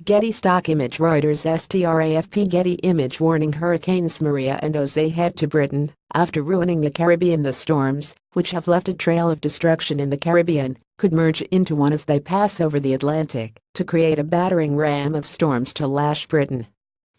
Getty stock image Reuters STRAFP Getty image warning Hurricanes Maria and Jose head to Britain after ruining the Caribbean. The storms, which have left a trail of destruction in the Caribbean, could merge into one as they pass over the Atlantic to create a battering ram of storms to lash Britain.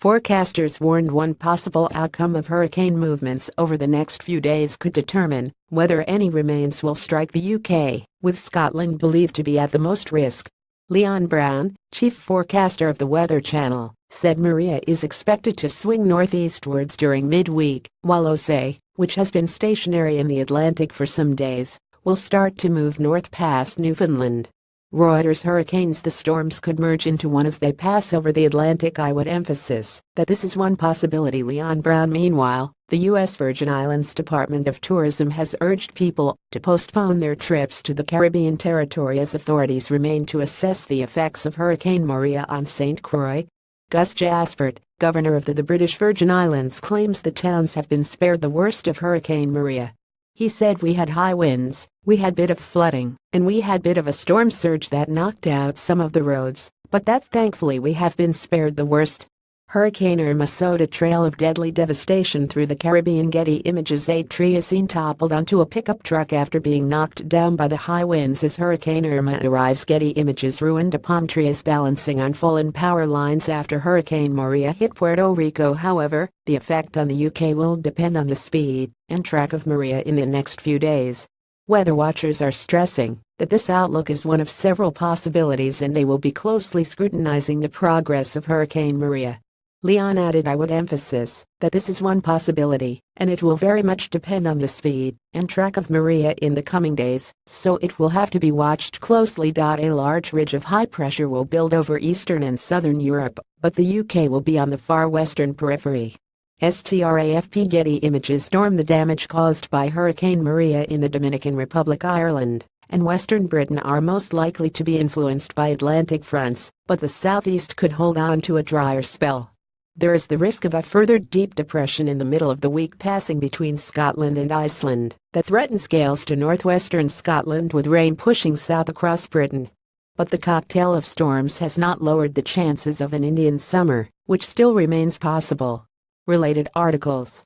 Forecasters warned one possible outcome of hurricane movements over the next few days could determine whether any remains will strike the UK, with Scotland believed to be at the most risk. Leon Brown, chief forecaster of the Weather Channel, said Maria is expected to swing northeastwards during midweek, while Jose, which has been stationary in the Atlantic for some days, will start to move north past Newfoundland. Reuters hurricanes The storms could merge into one as they pass over the Atlantic. I would emphasize that this is one possibility. Leon Brown. Meanwhile, the U.S. Virgin Islands Department of Tourism has urged people to postpone their trips to the Caribbean territory as authorities remain to assess the effects of Hurricane Maria on St. Croix. Gus Jaspert, governor of the British Virgin Islands, claims the towns have been spared the worst of Hurricane Maria. He said, "We had high winds, we had bit of flooding, and we had bit of a storm surge that knocked out some of the roads, but that thankfully we have been spared the worst." Hurricane Irma sowed a trail of deadly devastation through the Caribbean. Getty images. A tree is seen toppled onto a pickup truck after being knocked down by the high winds as Hurricane Irma arrives. Getty images. Ruined. A palm tree is balancing on fallen power lines after Hurricane Maria hit Puerto Rico. However, the effect on the UK will depend on the speed and track of Maria in the next few days. Weather watchers are stressing that this outlook is one of several possibilities and they will be closely scrutinizing the progress of Hurricane Maria. Leon added, "I would emphasize that this is one possibility, and it will very much depend on the speed and track of Maria in the coming days, so it will have to be watched closely." A large ridge of high pressure will build over eastern and southern Europe, but the UK will be on the far western periphery. STRAFP Getty images. Storm. The damage caused by Hurricane Maria in the Dominican Republic, Ireland, and western Britain are most likely to be influenced by Atlantic fronts, but the southeast could hold on to a drier spell. There is the risk of a further deep depression in the middle of the week passing between Scotland and Iceland that threatens gales to northwestern Scotland with rain pushing south across Britain. But the cocktail of storms has not lowered the chances of an Indian summer, which still remains possible. Related articles.